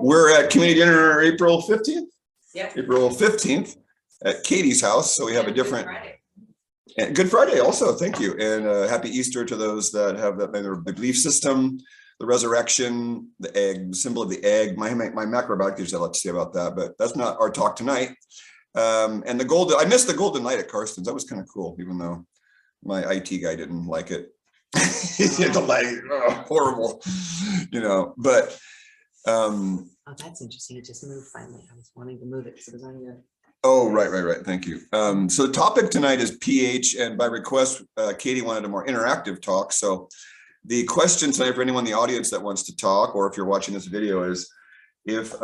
We're at community dinner April 15th. Yep. April 15th at Katie's house. So we have a different Good Friday also. Thank you. And happy Easter to those that have that their belief system, the resurrection, the egg, the symbol of the egg. My macrobiologist has a lot to say about that, but that's not our talk tonight. And the golden, I missed the golden night at Karsten's. That was kind of cool, even though my IT guy didn't like it. The light, horrible, you know, but oh, that's interesting. It just moved finally. I was wanting to move it because it was on your. Oh, right. Thank you. So the topic tonight is pH, and by request, Katie wanted a more interactive talk. So the question tonight for anyone in the audience that wants to talk, or if you're watching this video, is if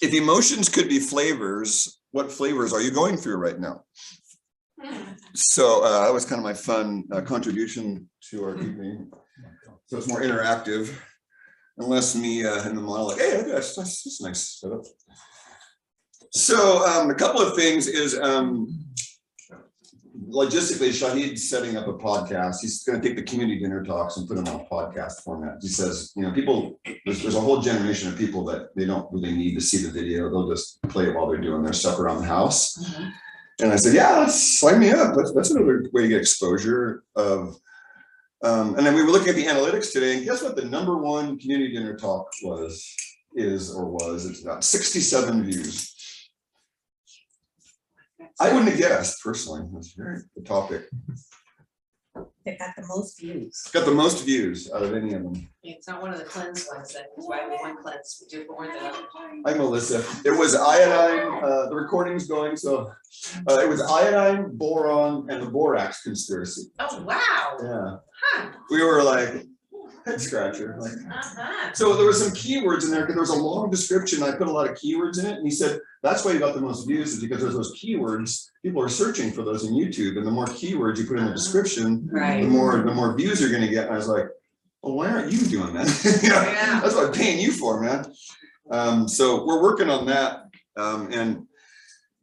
emotions could be flavors, what flavors are you going through right now? So that was kind of my fun contribution to our evening. So it's more interactive, unless me in the monologue. Hey, that's nice setup. So a couple of things is logistically, Shahid's setting up a podcast. He's going to take the community dinner talks and put them on a podcast format. He says, you know, people, there's a whole generation of people that they don't really need to see the video. They'll just play it while they're doing their stuff around the house. Mm-hmm. And I said, yeah, sign me up. That's another way to get exposure of. And then we were looking at the analytics today, and guess what the number one community dinner talk was? It's about 67 views. I wouldn't have guessed personally. That's very the topic. They got the most views. Got the most views out of any of them. It's not one of the cleanse ones. That's why we want cleanse. We do more than other. Hi, Melissa. It was iodine. The recording's going, so it was iodine, boron, and the borax conspiracy. Oh wow! Yeah. Huh. We were like head scratcher. Like. So there were some keywords in there because there was a long description. I put a lot of keywords in it, and he said that's why you got the most views is because there's those keywords. People are searching for those in YouTube, and the more keywords you put in the description, right. the more views you're going to get. And I was like, well, why aren't you doing that? Yeah. That's what I'm paying you for, man. So we're working on that, and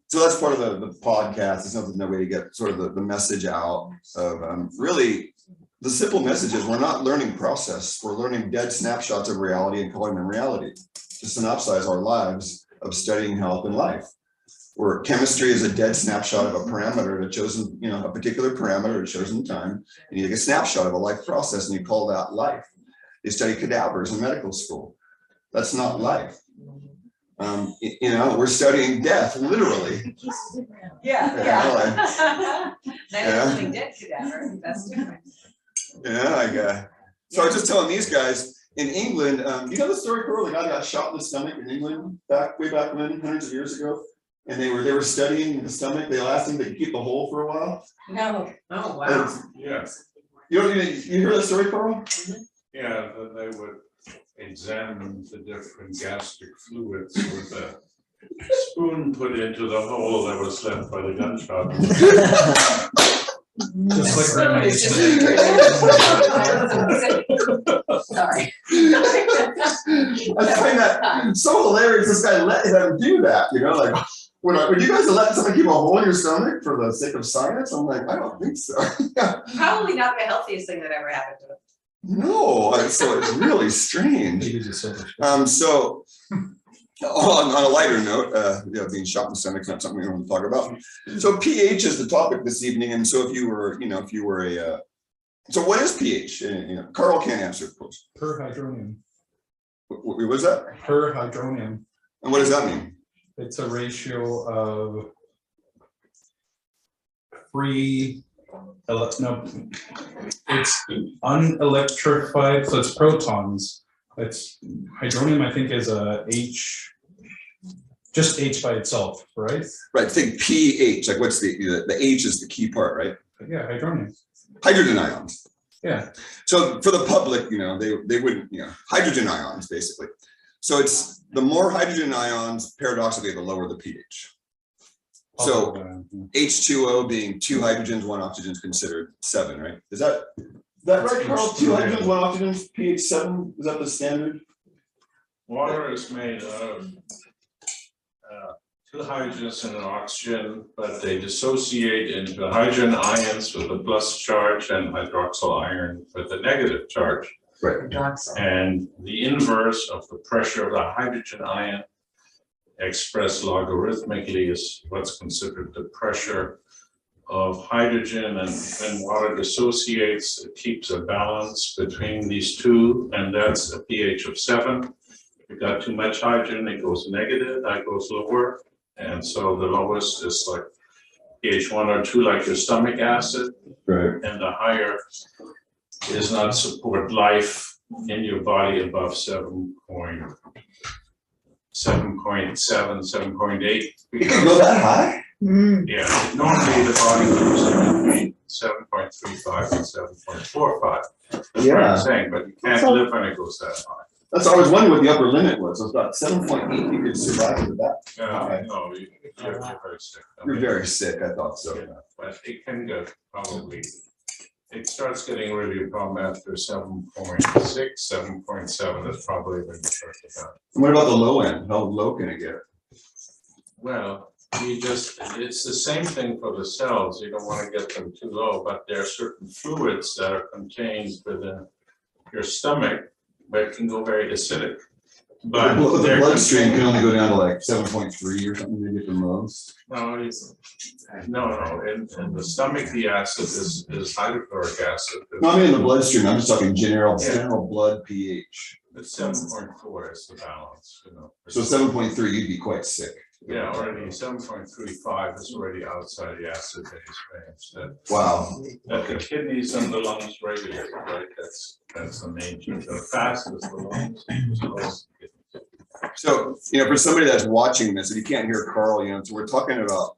so that's part of the podcast. It's another way to get sort of the message out of really. The simple message is we're not learning process. We're learning dead snapshots of reality and calling them reality to synopsize our lives of studying health and life. Where chemistry is a dead snapshot of a parameter at a chosen, you know, a particular parameter at a chosen time. And you take a snapshot of a life process and you call that life. You study cadavers in medical school. That's not life. You know, we're studying death, literally. Yeah. Living dead cadaver. That's different. Yeah, so I was just telling these guys in England, you know the story, Pearl? The guy got shot in the stomach in England way back when, hundreds of years ago, and they were studying the stomach. They asked him to keep the hole for a while. No. Oh wow. Yes. You hear that story, Pearl? Mm-hmm. Yeah, that they would examine the different gastric fluids with a spoon put into the hole that was left by the gunshot. Just like Sorry. I find that so hilarious. This guy let him do that, you know, like would you guys let someone keep a hole in your stomach for the sake of science? I'm like, I don't think so. Probably not the healthiest thing that ever happened to him. No, so it's really strange. So on a lighter note, being shot in the stomach is not something we want to talk about. So pH is the topic this evening, and so if you were so what is pH? Carl can't answer, of course. Per hydronium. What was that? Per hydronium. And what does that mean? It's a ratio of free. No, it's unelectrified, so it's protons. It's hydronium, I think, is a H, just H by itself, right? Right. Think pH. Like, what's the H is the key part, right? Yeah, hydronium. Hydrogen ions. Yeah. So for the public, they wouldn't, hydrogen ions basically. So it's the more hydrogen ions, paradoxically, the lower the pH. So H2O being 2 hydrogens, 1 oxygen is considered 7, right? Is that right, Carl? 2 hydrogens, 1 oxygen, pH 7. Is that the standard? Water is made of 2 hydrogens and an oxygen, but they dissociate into hydrogen ions with a plus charge and hydroxyl iron with a negative charge. Right. hydroxyl. And the inverse of the pressure of the hydrogen ion expressed logarithmically is what's considered the pressure of hydrogen, and when water dissociates, it keeps a balance between these two, and that's a pH of 7. If you got too much hydrogen, it goes negative, that goes lower, and so the lowest is like pH 1 or 2, like your stomach acid, Right. and the higher is not support life in your body above 7.7, 7.8. It can go that high? Yeah, normally the body goes between 7.35 and 7.45. That's what Yeah. I'm saying, but you can't So- live when it goes that high. That's always wondering what the upper limit was. I thought 7.8, you could survive with that. No, you're very sick. I You're mean, very sick, I thought so. yeah, but it can go probably, it starts getting really a problem after 7.6, 7.7 is probably when you start to die. And what about the low end? How low can it get? Well, it's the same thing for the cells. You don't want to get them too low, but there are certain fluids that are contained within your stomach, but it can go very acidic. But The they're bloodstream can contained- only go down to like 7.3 or something, maybe at the most. No, in the stomach, the acid is hydrochloric acid. No, I mean in the bloodstream, I'm just talking general Yeah. blood pH. It's 7.4 is the balance, you know. So 7.3, you'd be quite sick. Yeah, already 7.35 is already outside the acid base range. Wow. That the kidneys and the lungs regulate, right? That's the main thing. The fastest the lungs. the slowest the kidneys. So, for somebody that's watching this, if you can't hear Carl, so we're talking about,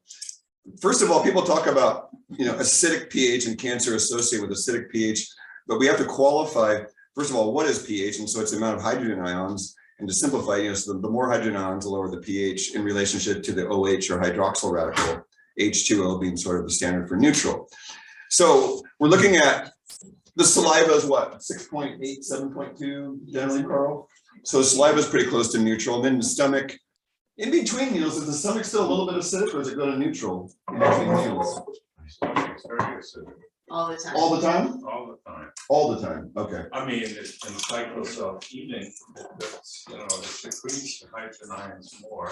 first of all, people talk about, acidic pH and cancer associated with acidic pH, but we have to qualify, first of all, what is pH? And so it's the amount of hydrogen ions. And to simplify, so the more hydrogen ions, the lower the pH in relationship to the OH or hydroxyl radical, H2O being sort of the standard for neutral. So we're looking at the saliva is what, 6.8, 7.2 generally, Carl? So saliva is pretty close to neutral. And then the stomach, in between meals, is the stomach still a little bit acidic or does it go to neutral in between meals? It's very acidic, All the time. All the time? all the time. All the time, okay. I mean, in cycles of heating, it's, it secretes hydrogen ions more,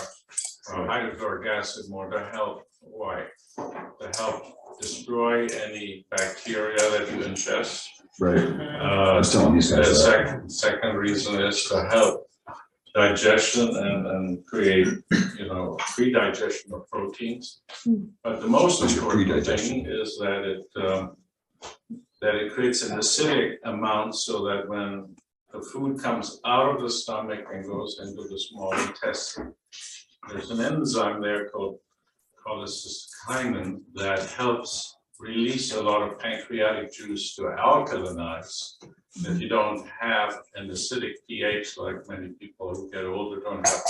hydrochloric acid more to help, why? To help destroy any bacteria that you ingest. Right. I was telling these The guys that. second reason is to help digestion and create, pre-digestion of proteins. But the most What's your important pre-digestion? thing is that it creates an acidic amount so that when the food comes out of the stomach and goes into the small intestine, there's an enzyme there called cholecystokinin that helps release a lot of pancreatic juice to alkalinize. If you don't have an acidic pH, like many people who get older don't have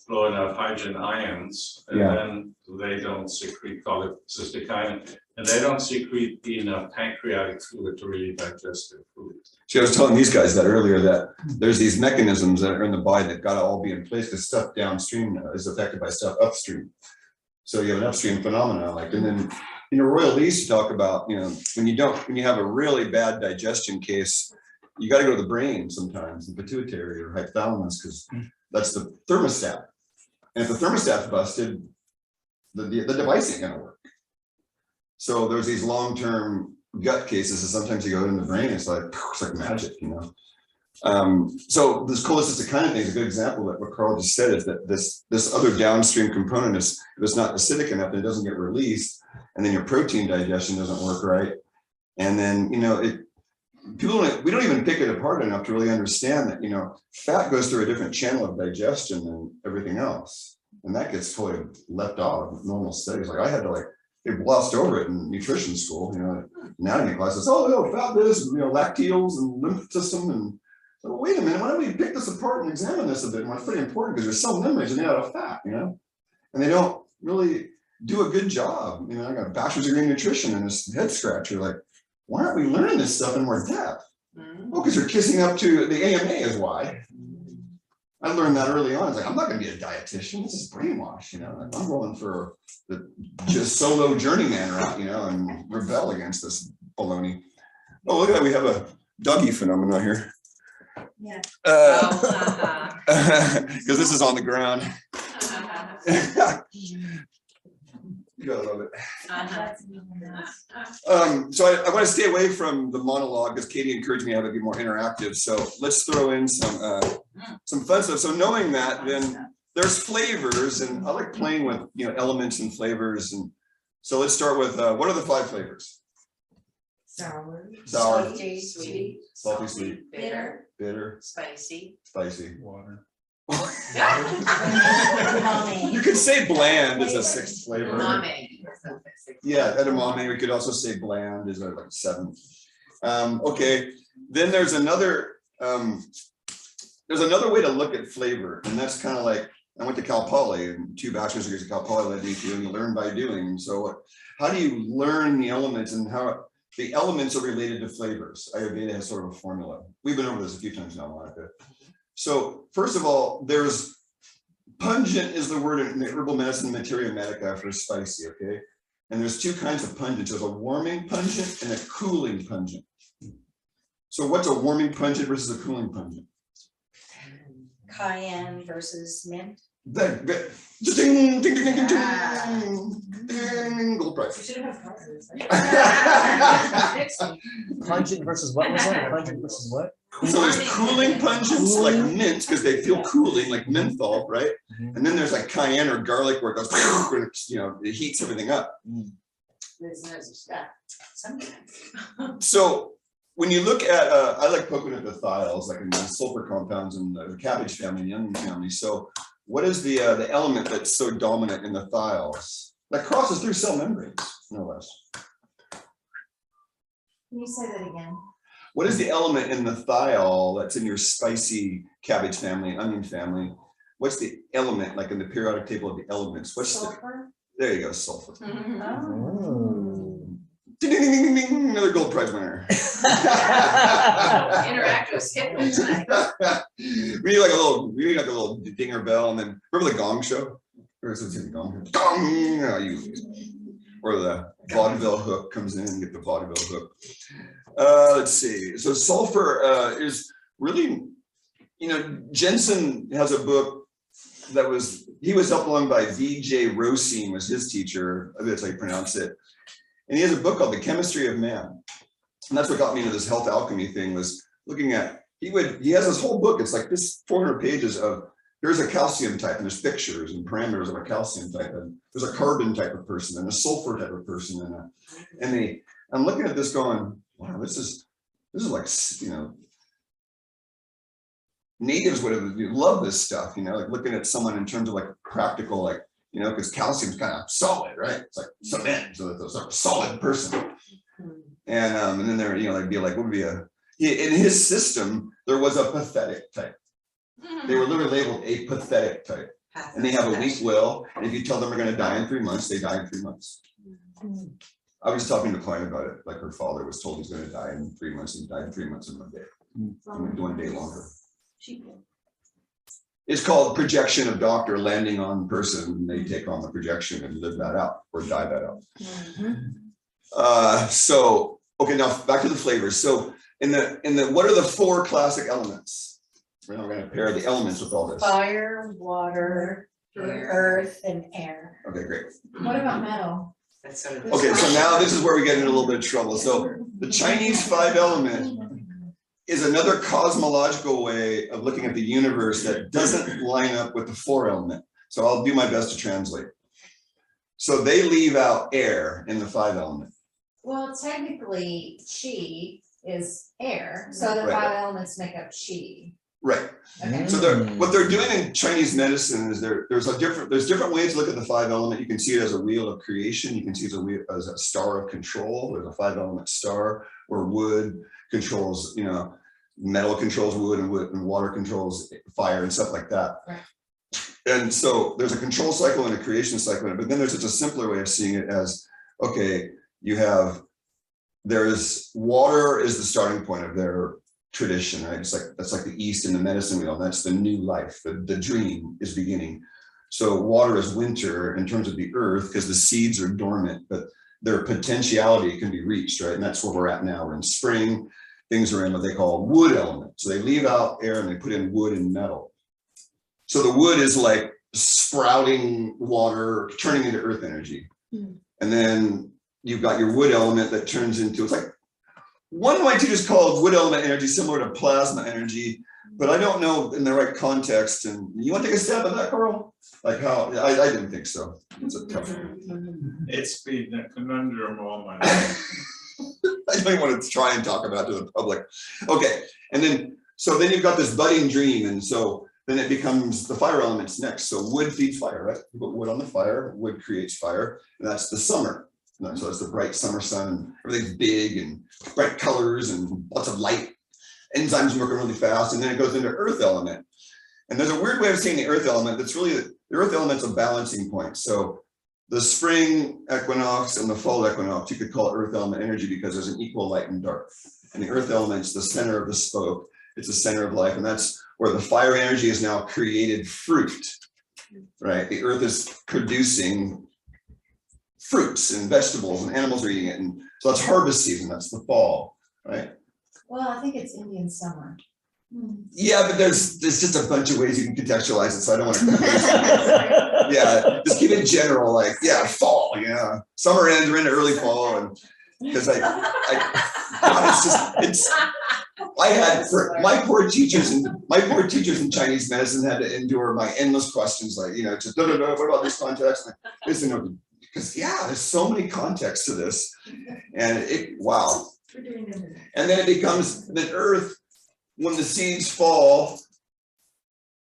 low enough hydrogen ions, and Yeah. then they don't secrete cholecystokinin, and they don't secrete enough pancreatic fluid to really digest their food. See, I was telling these guys that earlier, that there's these mechanisms that are in the body that gotta all be in place because stuff downstream is affected by stuff upstream. So you have an upstream phenomenon, and then, Royal Lee used to talk about, when you have a really bad digestion case, you gotta go to the brain sometimes, the pituitary or hypothalamus, because that's the thermostat. And if the thermostat's busted, the device ain't gonna work. So there's these long-term gut cases, and sometimes you go in the brain, it's like magic, So this cholecystokinin thing is a good example that what Carl just said is that this other downstream component is, if it's not acidic enough, it doesn't get released, and then your protein digestion doesn't work right. And then, we don't even pick it apart enough to really understand that, fat goes through a different channel of digestion than everything else. And that gets totally left out of normal studies. Like I had to they glossed over it in nutrition school, anatomy classes. Oh, no, fat this, lacteals and lymph system. And so, wait a minute, why don't we pick this apart and examine this a bit more? It's pretty important because there's cell membranes made out of fat, and they don't really do a good job. I got a bachelor's degree in nutrition and this head scratcher, why aren't we learning this stuff in more depth? Well, because you're kissing up to the AMA is why. I learned that early on. I'm not going to be a dietitian. This is brainwash, I'm going for the just solo journeyman route, and rebel against this baloney. Oh, look at that. We have doggy phenomenon here. Yeah. Because this is on the ground. You gotta love it. So I want to stay away from the monologue because Katie encouraged me to have it be more interactive. So let's throw in some fun stuff. So knowing that, then there's flavors, and I like playing with elements and flavors. And so let's start with what are the 5 flavors? Sour. Sour, Sweet. salty, sweet, Bitter. bitter, Spicy. spicy. Water. You could say bland is a 6th flavor. Umami. Yeah, edamame. We could also say bland is like 7th. Okay, then there's another way to look at flavor, and that's kind of like I went to Cal Poly, and 2 bachelor's degrees at Cal Poly led me to, and you learn by doing. So how do you learn the elements and how the elements are related to flavors? Ayurveda has sort of a formula. We've been over this a few times now, Monica. So first of all, there's pungent is the word in the herbal medicine materia medica for spicy, okay? And there's 2 kinds of pungents. There's a warming pungent and a cooling pungent. So what's a warming pungent versus a cooling pungent? Cayenne versus mint. Ding, ding, ding, ding, ding, ding, gold price. Pungent versus what was that? Pungent versus what? So there's cooling pungents like mint because they feel cooling like menthol, right? And then there's like cayenne or garlic where it goes, it heats everything up. So when you look at, I like poking at the thiols, like in the sulfur compounds in the cabbage family, the onion family. So what is the element that's so dominant in the thiols that crosses through cell membranes, no less? Can you say that again? What is the element in the thiol that's in your spicy cabbage family, onion family? What's the element like in the periodic table of the elements? What's Sulfur? there you go, sulfur. Oh. Ding, ding, ding, ding, ding, another gold prize winner. Interactive skip. We need like a little dinger bell, and then remember the Gong Show? Or is it the Gong? Gong! Or the vaudeville hook comes in and get the vaudeville hook. Let's see. So sulfur is really, Jensen has a book that he was helped along by V.J. Rosine was his teacher. I think that's how you pronounce it. And he has a book called The Chemistry of Man. And that's what got me into this health alchemy thing, was looking at, he has this whole book. It's like this 400 pages of, there's a calcium type, and there's pictures and parameters of a calcium type, and there's a carbon type of person and a sulfur type of person. I'm looking at this going, wow, this is like, natives would have loved this stuff, like looking at someone in terms of like practical, like, because calcium's kind of solid, right? It's like cement, so it's a sort of solid person. And then there, they'd be like, what would be in his system, there was a pathetic type. They were literally labeled a pathetic type. And they have a weak will. And if you tell them they're going to die in 3 months, they die in 3 months. I was talking to a client about it. Like her father was told he's going to die in 3 months, and he died in 3 months in 1 day. 1 day longer. It's called projection of doctor landing on person. They take on the projection and live that out or die that out. So, okay, now back to the flavors. So in the what are the 4 classic elements? We're now going to pair the elements with all this. Fire, water, earth, and air. Okay, great. What about metal? That's sort of. Okay, so now this is where we get into a little bit of trouble. So the Chinese 5 element is another cosmological way of looking at the universe that doesn't line up with the 4 element. So I'll do my best to translate. So they leave out air in the 5 element. Well, technically, chi is air, so the Right. 5 elements make up chi. Right. Okay. So what they're doing in Chinese medicine is there's different ways to look at the 5 element. You can see it as a wheel of creation. You can see it as a star of control. There's a 5 element star where wood controls, metal controls wood and water controls fire and stuff like that. Right. And so there's a control cycle and a creation cycle, but then there's just a simpler way of seeing it as, okay, there's water is the starting point of their tradition, right? That's like the East in the medicine wheel. That's the new life. The dream is beginning. So water is winter in terms of the earth because the seeds are dormant, but their potentiality can be reached, right? And that's where we're at now. We're in spring. things are in what they call wood element. So they leave out air and they put in wood and metal. So the wood is like sprouting water, turning into earth energy. And then you've got your wood element that turns into, it's like, one might just call it wood element energy, similar to plasma energy, but I don't know in the right context. And you want to take a stab at that, Carl? Like how, I didn't think so. It's a tough one. It's been a conundrum all my life. I don't even want to try and talk about it to the public. Okay, and then, so then you've got this budding dream, and so then it becomes the fire elements next. So wood feeds fire, right? You put wood on the fire, wood creates fire, and that's the summer. So it's the bright summer sun, and everything's big and bright colors and lots of light. Enzymes working really fast, and then it goes into earth element. And there's a weird way of seeing the earth element that's really, the earth element's a balancing point. So the spring equinox and the fall equinox, you could call it earth element energy because there's an equal light and dark. And the earth element's the center of the spoke. It's the center of life. And that's where the fire energy has now created fruit, right? The earth is producing fruits and vegetables and animals are eating it. And so that's harvest season, that's the fall, right? Well, I think it's Indian summer. Yeah, but there's just a bunch of ways you can contextualize it. So I don't want to, yeah, just keep it general, like, yeah, fall, yeah. Summer ends, we're into early fall. And because God, it's just, it's, I had my poor teachers in Chinese medicine had to endure my endless questions, like, you know, just what about this context? Because yeah, there's so many contexts to this, and it, wow. And then it becomes the earth, when the seeds fall,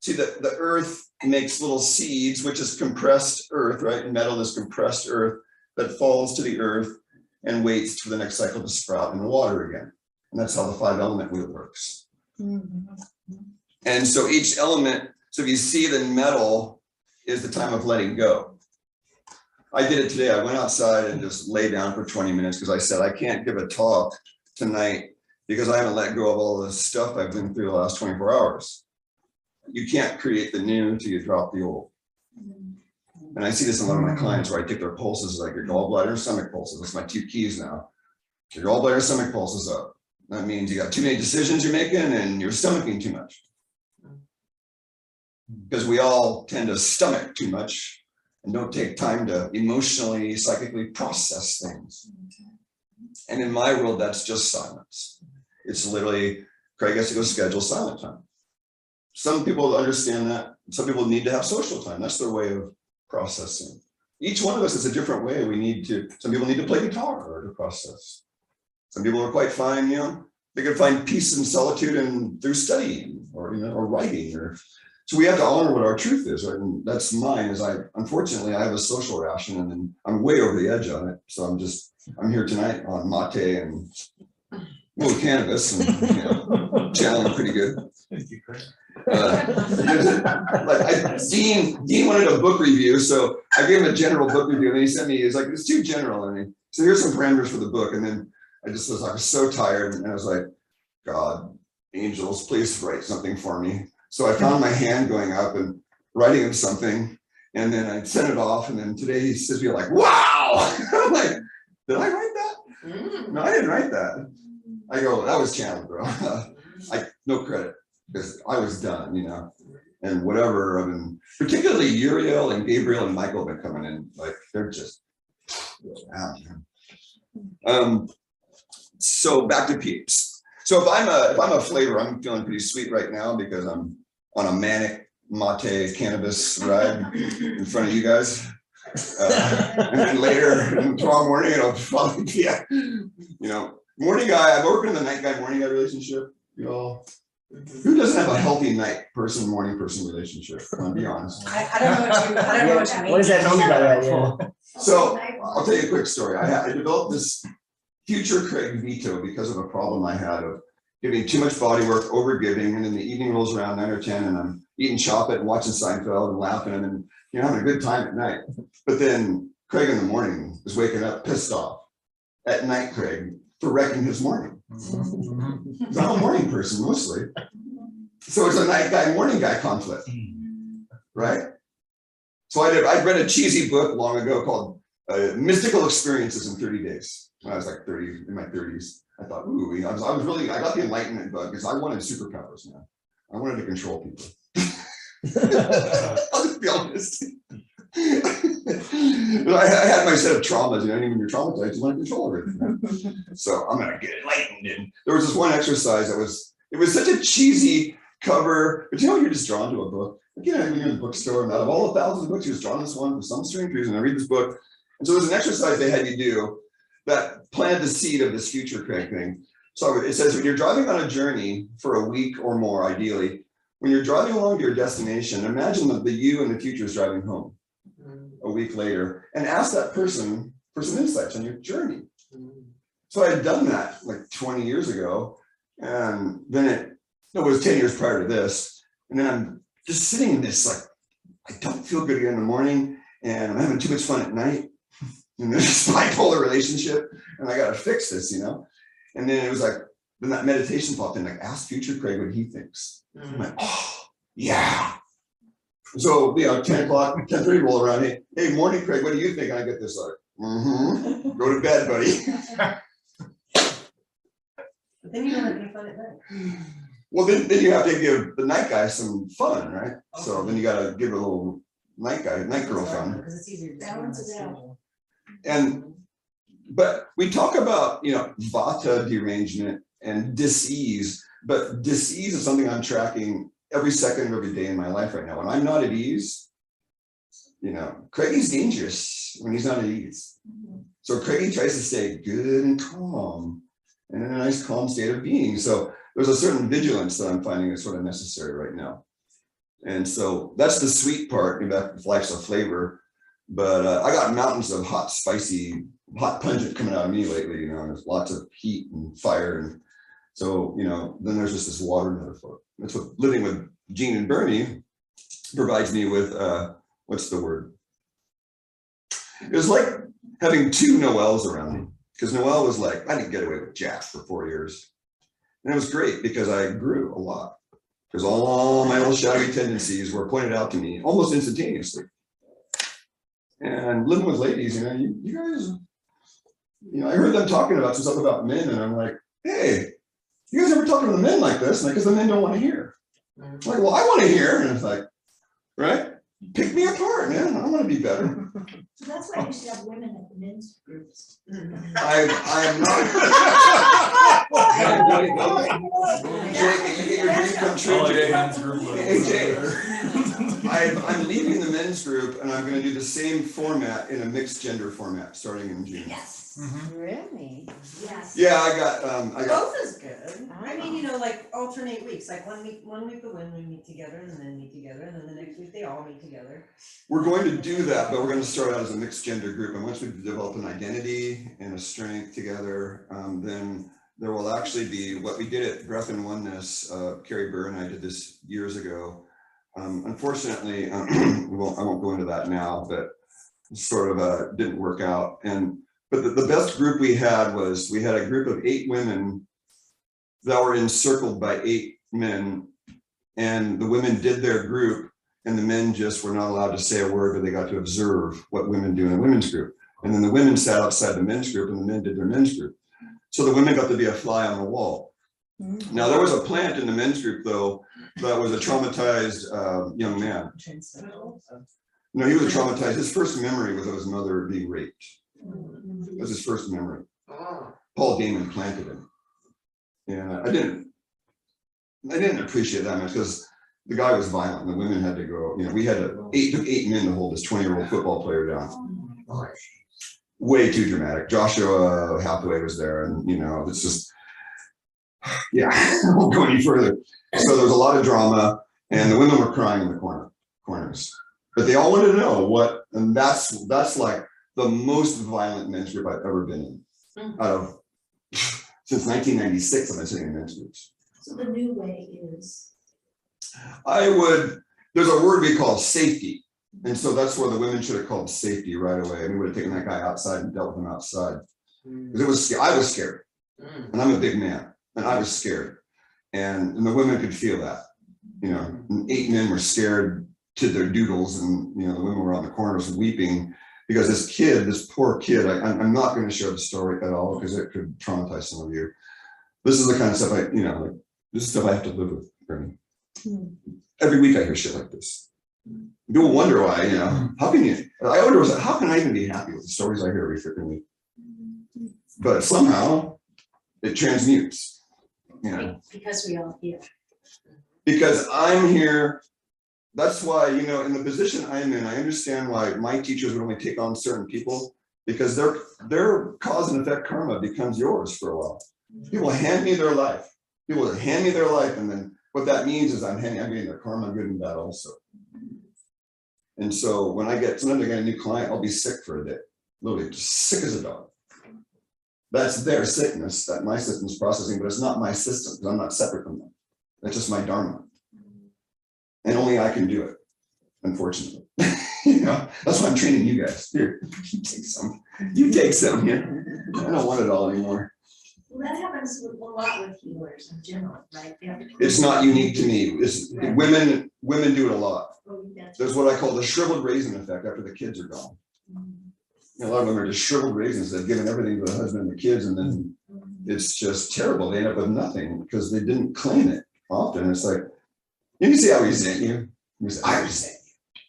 see that the earth makes little seeds, which is compressed earth, right? And metal is compressed earth that falls to the earth and waits for the next cycle to sprout in the water again. And that's how the 5-element wheel works. And so each element, so if you see the metal is the time of letting go. I did it today. I went outside and just lay down for 20 minutes because I said, I can't give a talk tonight because I haven't let go of all the stuff I've been through the last 24 hours. You can't create the new until you drop the old. And I see this in a lot of my clients where I take their pulses, like your gallbladder and stomach pulses. That's my 2 keys now. Your gallbladder and stomach pulses up. That means you got too many decisions you're making and you're stomaching too much. Because we all tend to stomach too much and don't take time to emotionally, psychically process things. And in my world, that's just silence. It's literally, Craig has to go schedule silent time. Some people understand that. Some people need to have social time. That's their way of processing. Each one of us is a different way. Some people need to play guitar or to process. Some people are quite fine, you know, they can find peace and solitude and through studying or, you know, or writing so we have to honor what our truth is, right? And that's mine. Unfortunately, I have a social ration and then I'm way over the edge on it. So I'm here tonight on mate and a little cannabis and, you know, channeling pretty good. Thank you, Chris. Dean wanted a book review, so I gave him a general book review and he sent me, he's like, it's too general. And so here's some parameters for the book. And then I was so tired and I was like, God, angels, please write something for me. So I found my hand going up and writing him something, and then I sent it off. And then today he says, "You're like, wow!" I'm like, "Did I write that? No, I didn't write that." I go, "That was channeled, bro." No credit because I was done, you know. And whatever, I mean, particularly Uriel and Gabriel and Michael have been coming in, like they're just, wow, man. So back to peeps. So if I'm a flavor, I'm feeling pretty sweet right now because I'm on a manic mate cannabis ride in front of you guys. And then later tomorrow morning, it'll probably be, you know, morning guy. I'm working in the night guy, morning guy relationship. You know, who doesn't have a healthy night person, morning person relationship? I'll be honest. I don't know what you mean. What does that mean by that? Yeah. So I'll tell you a quick story. I developed this future Craig veto because of a problem I had of giving too much body work, over giving, and then the evening rolls around 9 or 10 and I'm eating chocolate and watching Seinfeld and laughing and then, you know, having a good time at night. But then Craig in the morning is waking up pissed off at night, Craig, for wrecking his morning. I'm a morning person mostly. So it's a night guy, morning guy conflict, right? So I read a cheesy book long ago called Mystical Experiences in 30 Days. When I was like 30, in my 30s. I thought, ooh, I got the enlightenment bug because I wanted superpowers, man. I wanted to control people. I'll just be honest. I had my set of traumas, and when you're traumatized, you want to control everything. Right? So I'm gonna get enlightened. And there was this one exercise that it was such a cheesy cover, but you're just drawn to a book. Like, when you're in the bookstore, and out of all the thousands of books, you was drawn to this one for some strange reason. I read this book, and so there's an exercise they had you do that planted the seed of this future Craig thing. So it says when you're driving on a journey for a week or more, ideally, when you're driving along to your destination, imagine that the you in the future is driving home a week later, and ask that person for some insights on your journey. So I had done that like 20 years ago, and then it was 10 years prior to this, and then I'm just sitting in this, like, I don't feel good again in the morning, and I'm having too much fun at night, and there's this bipolar relationship, and I gotta fix this, And then it was like, then that meditation popped in, like, ask future Craig what he thinks. I'm like, oh, yeah. So, 10 o'clock, 10:30 roll around, hey, morning, Craig, what do you think? And I get this, like, go to bed, buddy. But then you don't have any fun at night. Well, then you have to give the night guy some fun, right? So then you gotta give a little night girl fun. Because it's easier to Balance it out. schedule. But we talk about, vata derangement and dis-ease, but dis-ease is something I'm tracking every second of every day in my life right now. When I'm not at ease, Craigie's dangerous when he's not at ease. So Craigie tries to stay good and calm and in a nice calm state of being. So there's a certain vigilance that I'm finding is sort of necessary right now. And so that's the sweet part, that life's a flavor. But I got mountains of hot, spicy, hot pungent coming out of me lately, there's lots of heat and fire. And so, then there's just this water metaphor. That's what living with Gene and Bernie provides me with, what's the word? It was like having two Noels around me, because Noel was like, I didn't get away with Jack for 4 years. And it was great because I grew a lot, because all my old shadowy tendencies were pointed out to me almost instantaneously. And living with ladies, you guys, I heard them talking about some stuff about men, and I'm like, hey, you guys ever talking to the men like this? Because the men don't want to hear. I'm like, well, I want to hear. And it's like, right? Pick me apart, man. I want to be better. So that's why you should have women at the men's groups. I am not. Jay, can you get your dreams come true, Jay? Hey, Jay. I'm leaving the men's group, and I'm going to do the same format in a mixed gender format starting in June. Yes. Really? Yes. Yeah, I got. Both is good. I mean, like alternate weeks, like one week the women meet together and then meet together, and then the next week they all meet together. We're going to do that, but we're going to start out as a mixed gender group. And once we develop an identity and a strength together, then there will actually be what we did at Breath and Oneness. Carrie Burr and I did this years ago. Unfortunately, I won't go into that now, but sort of didn't work out. But the best group we had was, we had a group of 8 women that were encircled by 8 men, and the women did their group, and the men just were not allowed to say a word, but they got to observe what women do in a women's group. And then the women sat outside the men's group, and the men did their men's group. So the women got to be a fly on the wall. Now, there was a plant in the men's group, though, that was a traumatized young man. No, he was traumatized. His first memory was of his mother being raped. That was his first memory. Paul Damon planted him. And I didn't appreciate that much, because the guy was violent. The women had to go, we had to, took 8 men to hold this 20-year-old football player down. Way too dramatic. Joshua Hathaway was there, and it's just, yeah, I won't go any further. So there was a lot of drama, and the women were crying in the corners. But they all wanted to know what, and that's like the most violent men's group I've ever been in. Out of, since 1996, I've been sitting in men's groups. So the new way is? There's a word we call safety. And so that's where the women should have called safety right away. And we would have taken that guy outside and dealt with him outside. Because I was scared. And I'm a big man, and I was scared. And the women could feel that. And 8 men were scared to their doodles, and the women were on the corners weeping. Because this poor kid, I'm not going to share the story at all, because it could traumatize some of you. This is the kind of stuff like, this is stuff I have to live with. Bernie. Every week I hear shit like this. People wonder why, how can I even be happy with the stories I hear every freaking week? But somehow it transmutes, Because we all hear. because I'm here. That's why, in the position I'm in, I understand why my teachers would only take on certain people, because their cause and effect karma becomes yours for a while. People hand me their life. And then what that means is I'm getting their karma, good and bad also. And so when sometimes I get a new client, I'll be sick for a day, literally just sick as a dog. That's their sickness that my system's processing, but it's not my system because I'm not separate from them. That's just my dharma. And only I can do it, unfortunately. That's why I'm training you guys. Here, you take some. You take some here. I don't want it all anymore. Well, that happens a lot with healers in general, right? It's not unique to me. Women do it a lot. There's what I call the shriveled raisin effect after the kids are gone. A lot of them are just shriveled raisins. They've given everything to the husband and the kids, and then it's just terrible. They end up with nothing because they didn't claim it. Often it's like, you can see how I resent you. I resent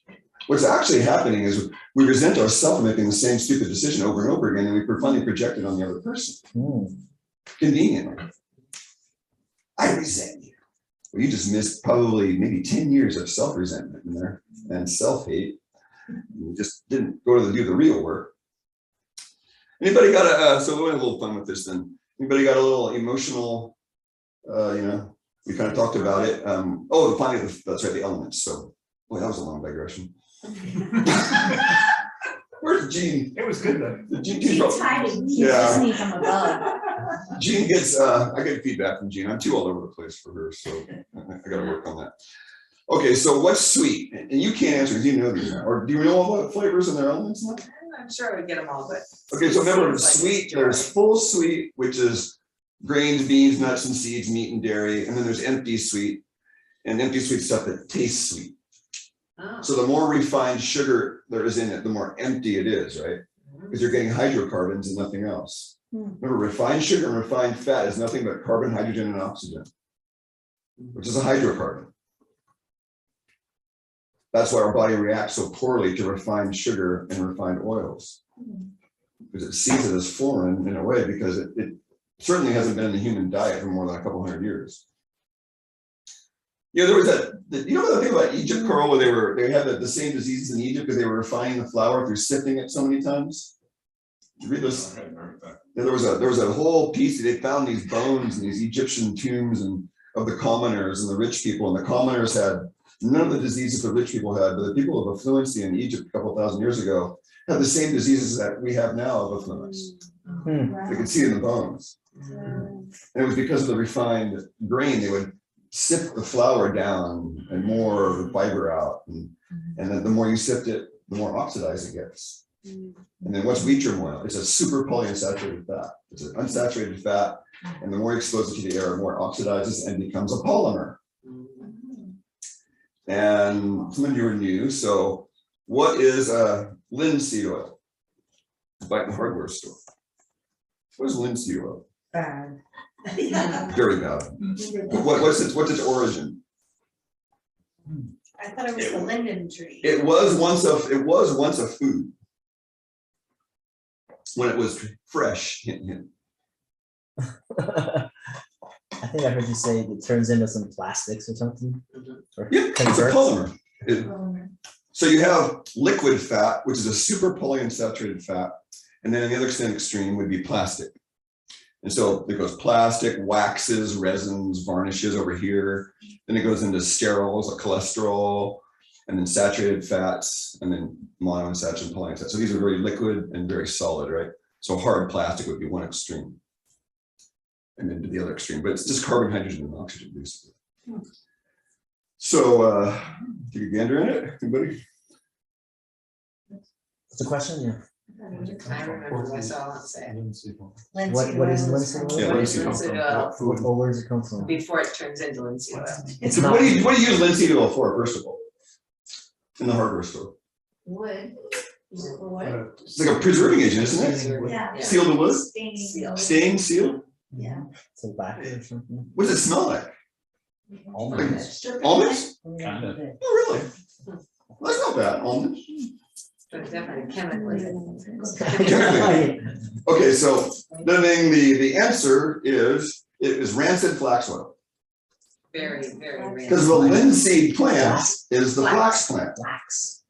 you. What's actually happening is we resent ourselves for making the same stupid decision over and over again, and we finally project it on the other person. Conveniently. I resent you. Well, you just missed probably maybe 10 years of self-resentment in there and self-hate. You just didn't go to do the real work. Anybody got so we'll have a little fun with this then. Anybody got a little emotional, we kind of talked about it. Finally, that's right, the elements. So, boy, that was a long digression. Where's Gene? It was good though. Gene's hiding. He's Yeah. listening from above. Gene gets, I get feedback from Gene. I'm too all over the place for her, so I gotta work on that. Okay, so what's sweet? And you can't answer because you know these now. Or do you know all the flavors and their elements now? I'm sure we get them all, but. Okay, so remember, sweet, there's full sweet, which is grains, beans, nuts, and seeds, meat and dairy. And then there's empty sweet, and empty sweet stuff that tastes sweet. So the more refined sugar there is in it, the more empty it is, right? Because you're getting hydrocarbons and nothing else. Remember, refined sugar and refined fat is nothing but carbon, hydrogen, and oxygen, which is a hydrocarbon. That's why our body reacts so poorly to refined sugar and refined oils, because it sees it as foreign in a way, because it certainly hasn't been in the human diet for more than a couple hundred years. There was the thing about Egypt, Carl, where they had the same diseases in Egypt because they were refining the flour through sifting it so many times. Did you read this? There was a whole piece. They found these bones in these Egyptian tombs and of the commoners and the rich people, and the commoners had none of the diseases the rich people had, but the people of affluency in Egypt a couple thousand years ago had the same diseases that we have now of affluence. You could see it in the bones. And it was because of the refined grain. They would sift the flour down and more fiber out. And then the more you sift it, the more oxidized it gets. And then what's wheat germ oil? It's a super polyunsaturated fat. It's an unsaturated fat. And the more you expose it to the air, the more it oxidizes and becomes a polymer. And some of you are new. So what is linseed oil? Buy it in the hardware store. What is linseed oil? Bad. Very bad. What's its origin? I thought it was the linden tree. It was once a food when it was fresh. Hint, hint. I think I heard you say it turns into some plastics or something. Or Yeah, it's a converts. polymer. So you have liquid fat, which is a super polyunsaturated fat, and then on the other extreme would be plastic. And so it goes plastic, waxes, resins, varnishes over here. Then it goes into sterols, like cholesterol, and then saturated fats, and then monounsaturated and polyunsaturated. So these are very liquid and very solid, right? So hard plastic would be one extreme, and then to the other extreme. But it's just carbon, hydrogen, and oxygen, basically. So, take a gander in it, anybody? What's the question? Yeah. I remember what I saw it say. What is linseed oil? Yeah, linseed oil. Linseed oil, Where does it come from? before it turns into linseed oil. It's So not. what do you use linseed oil for, first of all? In the hardware store. Wood. Is it for wood? It's like a preserving agent, isn't it? Yeah. Sealed in wood? Staining. Stained, sealed? Yeah. It's a lacquer or something. What does it smell like? Almonds. Almonds? Kinda. Oh, really? Well, that's not bad, almonds. But definitely chemically. Okay, so the thing, the answer is, it is rancid flax oil. Very, very. Because the linseed plant is the flax plant. Flax.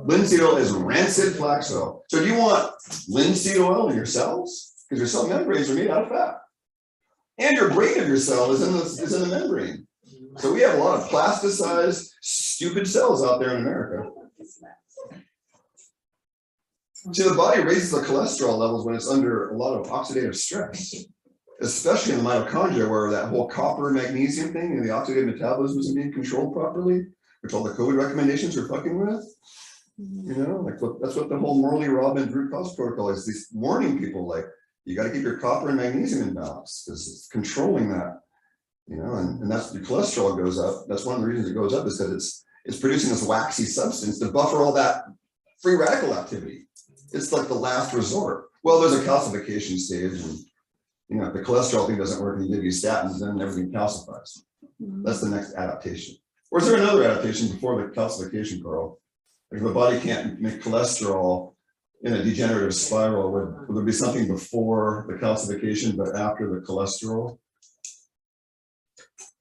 Linseed oil is rancid flax oil. So do you want linseed oil in your cells? Because your cell membranes are made out of fat. And your brain of your cell is in the membrane. So we have a lot of plasticized, stupid cells out there in America. See, the body raises the cholesterol levels when it's under a lot of oxidative stress, especially in the mitochondria, where that whole copper magnesium thing and the oxidative metabolism isn't being controlled properly, which all the COVID recommendations are fucking with. You know, like that's what the whole Morley Robbins root cause protocol is. These warning people, like, you got to keep your copper and magnesium in balance because it's controlling that. You know, and that's your cholesterol goes up. That's one of the reasons it goes up is because it's producing this waxy substance to buffer all that free radical activity. It's like the last resort. Well, there's a calcification stage, and you know, if the cholesterol thing doesn't work and you give you statins, then everything calcifies. That's the next adaptation. Or is there another adaptation before the calcification, Carl? Like if the body can't make cholesterol in a degenerative spiral, would there be something before the calcification but after the cholesterol?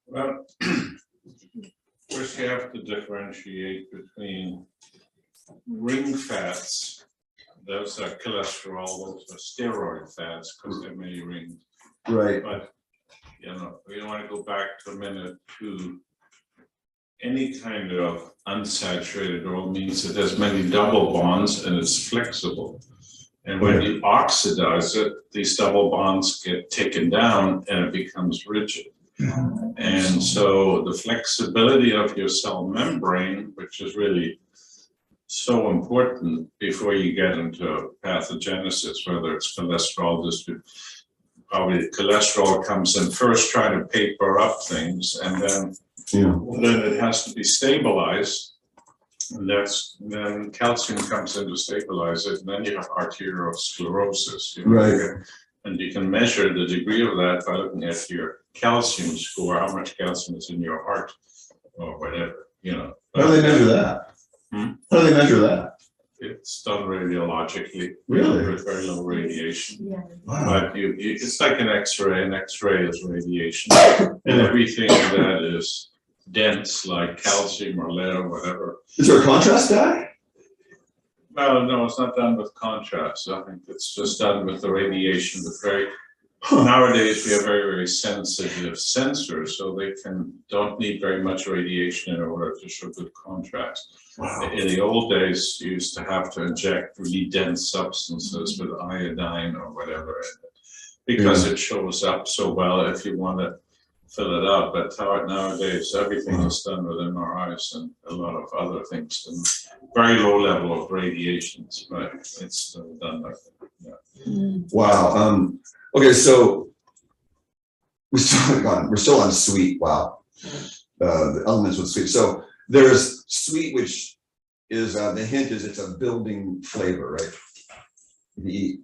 Well, first you have to differentiate between ring fats. Those are cholesterol, those are steroid fats because they're many rings. Right. But, you know, we want to go back to a minute to any kind of unsaturated oil means it has many double bonds and it's flexible. And when you oxidize it, these double bonds get taken down and it becomes rigid. And so the flexibility of your cell membrane, which is really so important before you get into pathogenesis, whether it's cholesterol, probably cholesterol comes in first trying to paper up things, and then it has to be stabilized. And then calcium comes in to stabilize it, and then you have arteriosclerosis. You know, Right. And you can measure the degree of that by looking at your calcium score, how much calcium is in your heart, or whatever, you know. How do they measure that? Hmm? How do they measure that? It's done radiologically. Really? With very low radiation. Yeah. Wow. But it's like an X-ray. An X-ray is radiation. And everything that is dense, like calcium or lead or whatever. Is there a contrast dye? Well, no, it's not done with contrast. I think it's just done with the radiation. Nowadays, we have very, very sensitive sensors, so they don't need very much radiation in order to show good contrast. Wow. In the old days, you used to have to inject really dense substances with iodine or whatever, because it shows up so well if you want to fill it up. But nowadays, everything is done with MRIs and a lot of other things, and very low level of radiations, but it's still done like that. Yeah. Wow. Okay, so we're still on sweet. Wow. The elements with sweet. So there's sweet, which is the hint is it's a building flavor, right? If you eat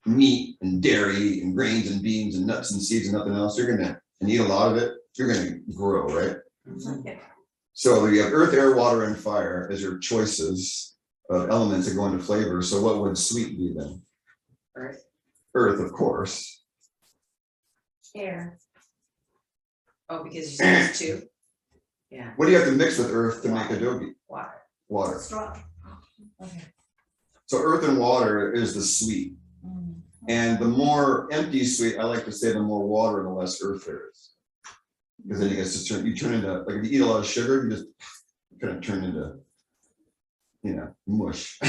meat and dairy and grains and beans and nuts and seeds and nothing else, and eat a lot of it, you're gonna grow, right? Okay. So you have earth, air, water, and fire as your choices of elements that go into flavor. So what would sweet be then? Earth. Earth, of course. Air. Oh, because you said it's two? Yeah. What do you have to mix with earth to make adobe? Water. Water. Straw. Okay. So earth and water is the sweet. And the more empty sweet, I like to say the more water and the less earth there is. Because then you turn into, like if you eat a lot of sugar, you just kind of turn into, mush.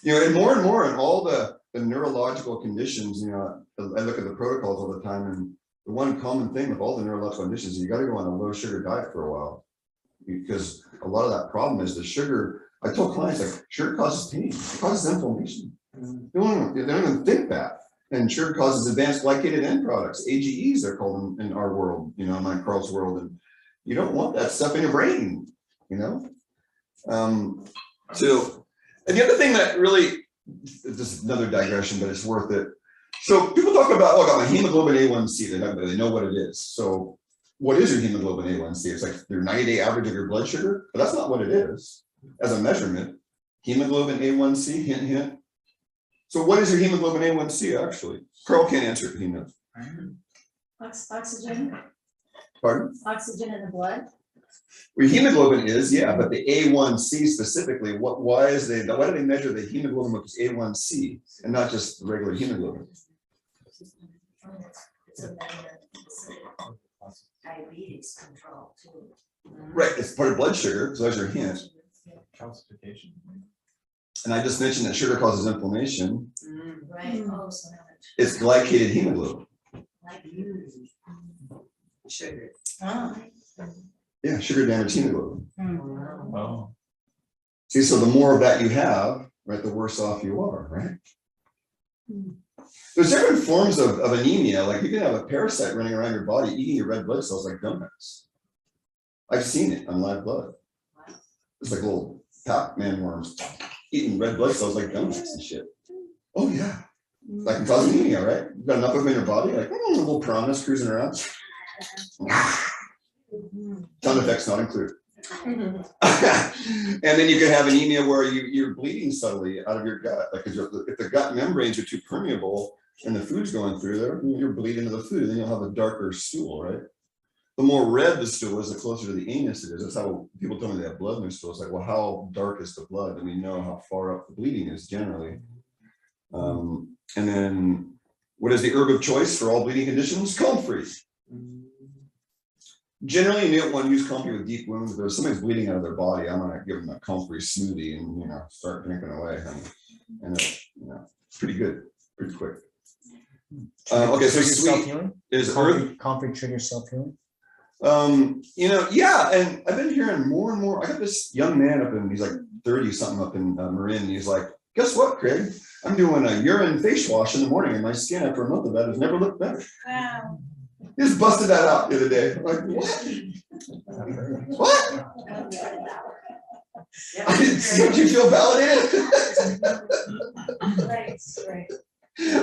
And more and all the neurological conditions, I look at the protocols all the time, and the one common thing with all the neurological conditions is you got to go on a low sugar diet for a while, because a lot of that problem is the sugar. I told clients, like, sugar causes pain, it causes inflammation. They don't even think that. And sugar causes advanced glycated end products, AGEs they're called in our world, in my Carl's world, and you don't want that stuff in your brain, So, and the other thing that really it's just another digression, but it's worth it. So people talk about, oh, I got my hemoglobin A1c, they know what it is. So what is your hemoglobin A1c? It's like your 90-day average of your blood sugar, but that's not what it is as a measurement. Hemoglobin A1c, hint, hint. So what is your hemoglobin A1c actually? Carl can't answer it, he knows. Oxygen, Pardon? oxygen in the blood. Well, hemoglobin is, yeah, but the A1c specifically, why do they measure the hemoglobin with this A1c and not just the regular hemoglobin? It's a better diabetes control too. Right, it's part of blood sugar, so that's your hint. Calcification. And I just mentioned that sugar causes inflammation. Right, oh, so now It's glycated hemoglobin. like. Sugar. Oh. Yeah, sugar damaged hemoglobin. Oh. See, so the more of that you have, right, the worse off you are, right? There's different forms of anemia. Like you can have a parasite running around your body eating your red blood cells like donuts. I've seen it on live blood. It's like little Pac-Man worms eating red blood cells like donuts and shit. Oh yeah, that can cause anemia, right? You've got enough of them in your body, like a little piranhas cruising around. Sound effects not included. And then you can have anemia where you're bleeding subtly out of your gut. Like if the gut membranes are too permeable and the food's going through there, you're bleeding into the food, and then you'll have a darker stool, right? The more red the stool is, the closer to the anus it is. That's how people tell me they have blood in their stool. It's like, well, how dark is the blood? And we know how far up the bleeding is generally. And then what is the herb of choice for all bleeding conditions? Comfrey. Generally, you don't want to use comfrey with deep wounds. But if somebody's bleeding out of their body, I'm gonna give them a comfrey smoothie and start drinking away, and it's pretty good, pretty quick. Okay, so sweet Self-healing? is earth. Comfrey triggers self-healing? Yeah, and I've been hearing more and more. I got this young man up in, he's like 30 something up in Marin. And he's like, guess what, Craig? I'm doing a urine face wash in the morning, and my skin after a month of that has never looked better. Wow. He just busted that out the other day. I'm like, what? What? Don't you feel validated? Right, right.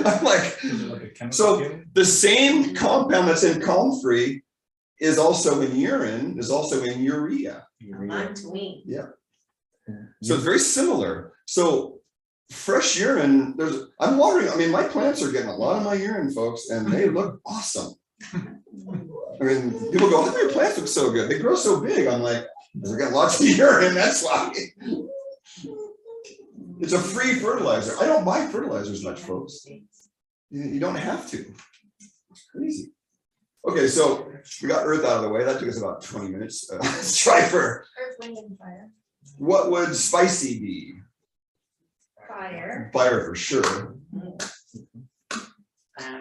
I'm like, so the same compound that's in comfrey is also in urine, is also in urea. Mine to me. So it's very similar. So fresh urine, I'm watering, I mean, my plants are getting a lot of my urine, folks, and they look awesome. I mean, people go, how do your plants look so good? They grow so big. I'm like, they're getting lots of urine, that's why. It's a free fertilizer. I don't buy fertilizers much, folks. You don't have to. It's crazy. Okay, so we got earth out of the way. That took us about 20 minutes. Let's try for Earth, wind, and fire. what would spicy be? Fire. Fire for sure.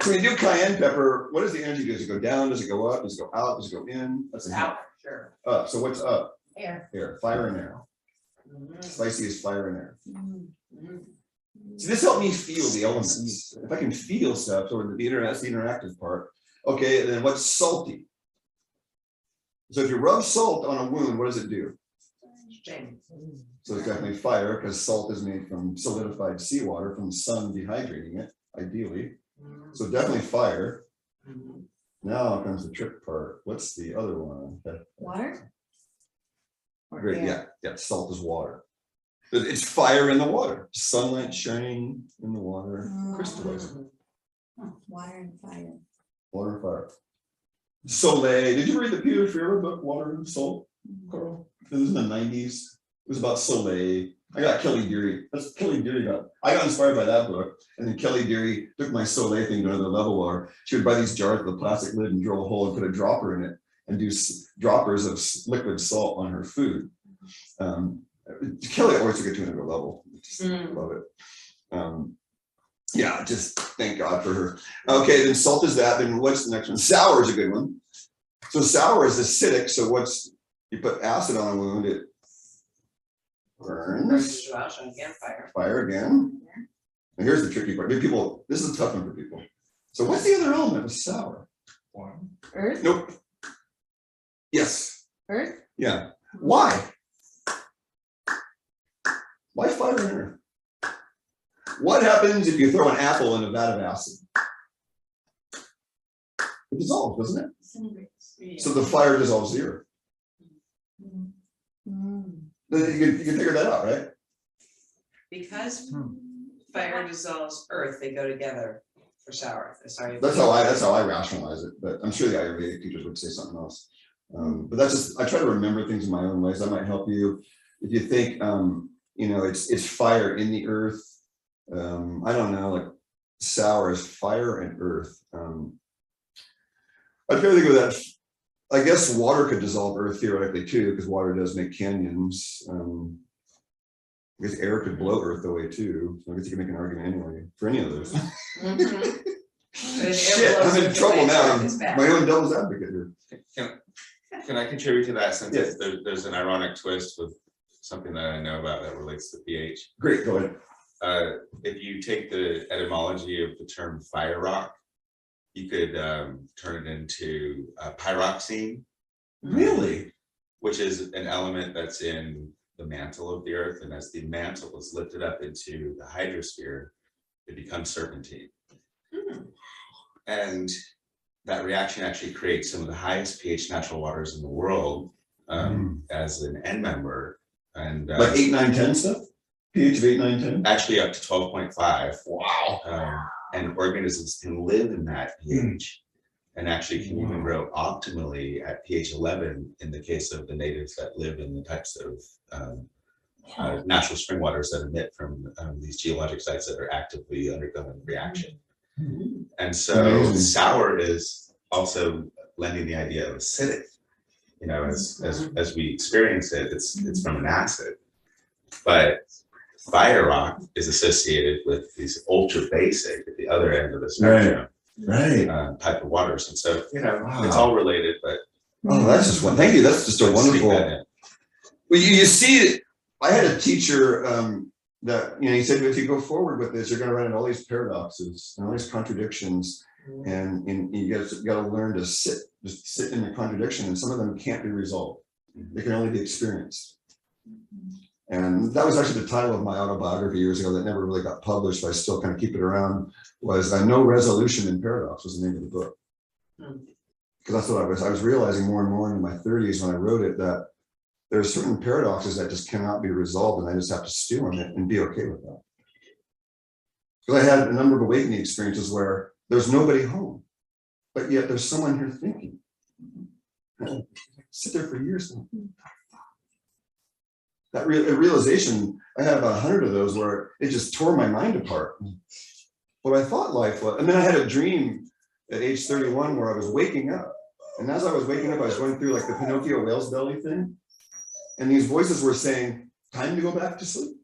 So when you do cayenne pepper, what does the energy do? Does it go down? Does it go up? Does it go out? Does it go in? That's a Out, sure. up. So what's up? Air. Air. Fire and air. Spicy is fire and air. So this helped me feel the elements. If I can feel stuff, so that's the interactive part. Okay, and then what's salty? So if you rub salt on a wound, what does it do? So it's definitely fire, because salt is made from solidified seawater from the sun dehydrating it, ideally. So definitely fire. Now comes the trick part. What's the other one? Water? Or Great, air? yeah, salt is water. It's fire in the water. Sunlight shining in the water, crystallizing. Water and fire. Water and fire. Soleil. Did you read the Peter Freire book, Water and Salt, Carl? It was in the 90s. It was about Soleil. I got Kelly Deary. That's Kelly Deary I got inspired by that book. And then Kelly Deary took my Soleil thing to another level where she would buy these jars with a plastic lid and drill a hole and put a dropper in it and do droppers of liquid salt on her food. Kelly always took it to another level. Just love it. Yeah, just thank God for her. Okay, then salt is that. Then what's the next one? Sour is a good one. So sour is acidic. So you put acid on a wound, it burns. Fire again. And here's the tricky part. People, this is a tough one for people. So what's the other element of sour? Earth? Nope. Yes. Earth? Yeah. Why? Why fire and earth? What happens if you throw an apple in a vat of acid? It dissolves, doesn't it? So the fire dissolves the earth. You can figure that out, right? Because fire dissolves earth, they go together for sour. Sorry. That's how I rationalize it, but I'm sure the Ayurvedic teachers would say something else. But that's just, I try to remember things in my own ways. That might help you. If you think, you know, it's fire in the earth. I don't know, like sour is fire and earth. I try to think of that. I guess water could dissolve earth theoretically too, because water does make canyons. I guess air could blow earth away too. So I guess you can make an argument anyway for any of those. Shit, I'm in trouble now. I'm my own devil's advocate here. Can I contribute to that since Yes. there's an ironic twist with something that I know about that relates to pH. Great, go ahead. If you take the etymology of the term fire rock, you could turn it into pyroxene. Really? Which is an element that's in the mantle of the earth, and as the mantle is lifted up into the hydrosphere, it becomes serpentine. And that reaction actually creates some of the highest pH natural waters in the world as an end member. And Like 8, 9, 10 stuff? pH of 8, 9, 10? actually up to 12.5. Wow. And organisms can live in that pH and actually can even grow optimally at pH 11 in the case of the natives that live in the types of natural spring waters that emit from these geologic sites that are actively undergoing reaction. And so Amazing. sour is also lending the idea of acidic. You know, as we experience it, it's from an acid. But fire rock is associated with these ultra basic at the other end of the spectrum type of waters. And so, you know, it's all related, but Oh, that's just one. Thank you. That's just a let's stick wonderful. that in. Well, you see, I had a teacher that, you know, he said, if you go forward with this, you're going to run into all these paradoxes and all these contradictions. And you got to learn to just sit in the contradiction, and some of them can't be resolved. They can only be experienced. And that was actually the title of my autobiography years ago that never really got published, but I still kind of keep it around, was No Resolution in Paradox was the name of the book. Because that's what I was realizing more and more in my 30s when I wrote it, that there are certain paradoxes that just cannot be resolved, and I just have to stew on it and be okay with that. Because I had a number of awakening experiences where there's nobody home, but yet there's someone here thinking. And I sit there for years now. That realization, I had about 100 of those where it just tore my mind apart. What I thought life was, and then I had a dream at age 31 where I was waking up. And as I was waking up, I was going through like the Pinocchio whale's belly thing. And these voices were saying, time to go back to sleep.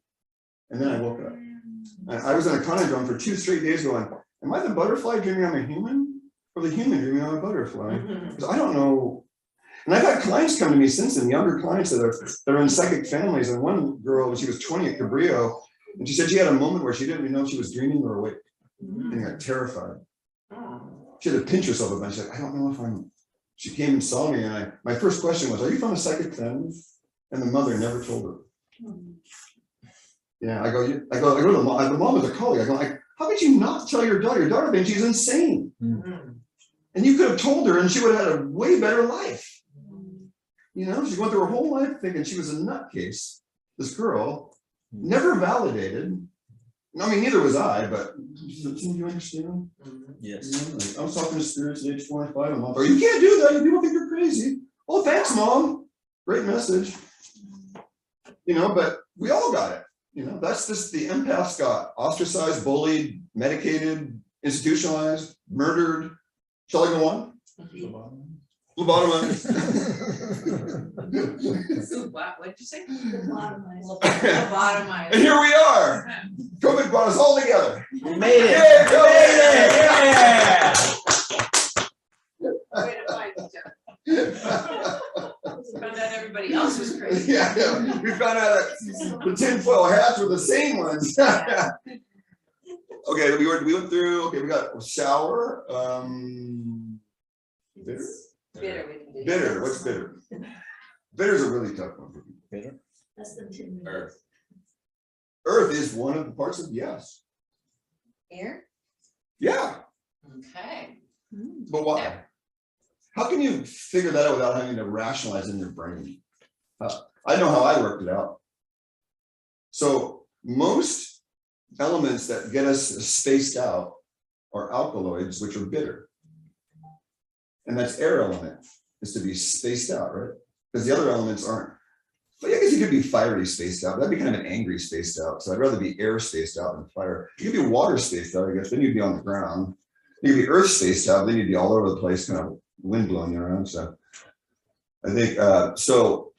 And then I woke up. And I was in a conundrum for 2 straight days going, am I the butterfly dreaming I'm a human? Or the human dreaming I'm a butterfly? Because I don't know. And I've had clients come to me since then, younger clients that are in psychic families. And one girl, when she was 20 at Cabrillo, and she said she had a moment where she didn't even know if she was dreaming or awake. And got terrified. She had to pinch herself a bunch. She's like, I don't know if I'm. She came and saw me, and my first question was, are you from a psychic family? And the mother never told her. Yeah, I go to the mom. The mom was a colleague. I go, like, how could you not tell your daughter? Your daughter thinks she's insane. And you could have told her, and she would have had a way better life. You know, she went through her whole life thinking she was a nutcase. This girl, never validated. I mean, neither was I, but do you understand? Yes. You know, like, I was talking to spirits at age 4 and 5 a month. Or you can't do that. People think you're crazy. Oh, thanks, Mom. Great message. You know, but we all got it. You know, that's just the empaths got ostracized, bullied, medicated, institutionalized, murdered. Shall I go on? Lobotomized. What'd you say? Lobotomized. And here we are. COVID brought us all together. We made it. Yay, We made it. Yeah. Way to find each other. Found out everybody else was crazy. Yeah, we found out that the tinfoil hats were the same ones. Okay, we went through. Okay, we got sour. Bitter. Bitter, we can do. Bitter. What's bitter? Bitter's a really tough one for me. Bitter. Less than 2 minutes. Earth. Earth is one of the parts of yes. Air? Yeah, Okay. but why? How can you figure that out without having to rationalize in your brain? I know how I worked it out. So most elements that get us spaced out are alkaloids, which are bitter. And that's air element, is to be spaced out, right? Because the other elements aren't. But I guess you could be fiery spaced out. That'd be kind of an angry spaced out. So I'd rather be air spaced out than fire. You could be water spaced out, I guess. Then you'd be on the ground. You could be earth spaced out. Then you'd be all over the place, kind of wind blowing you around. So I think so.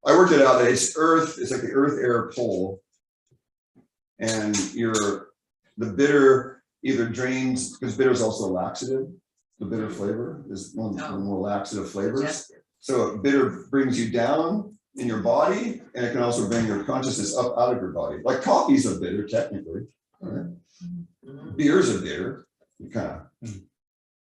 I worked it out that it's earth. It's like the earth air pole, and the bitter either drains, because bitter is also a laxative. The bitter flavor is one of the more laxative flavors. Yes. So bitter brings you down in your body, and it can also bring your consciousness up out of your body. Like coffee's a bitter, technically. Right? Beers are bitter. You kind of